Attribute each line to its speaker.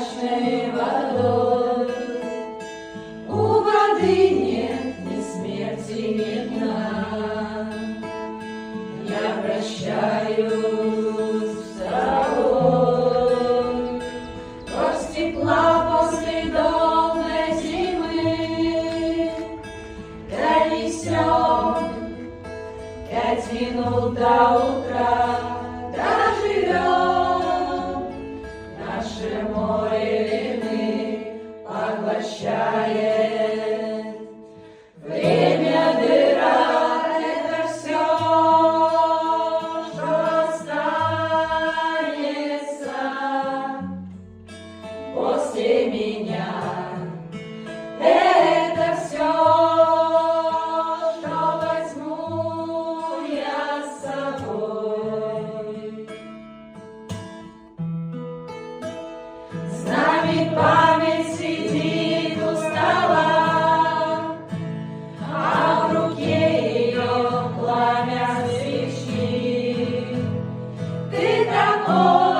Speaker 1: прозрачной водой. У воды нет ни смерти, ни дна. Я прощаюсь с тобой. Горсть тепла после долгой зимы донесем 5 минут до утра. Доживем, наше море вины поглощает. Время дыра — это все, что останется после меня. Это все, что возьму я с собой. С нами память сидит у стола, а в руке ее пламя свечи. Ты такой.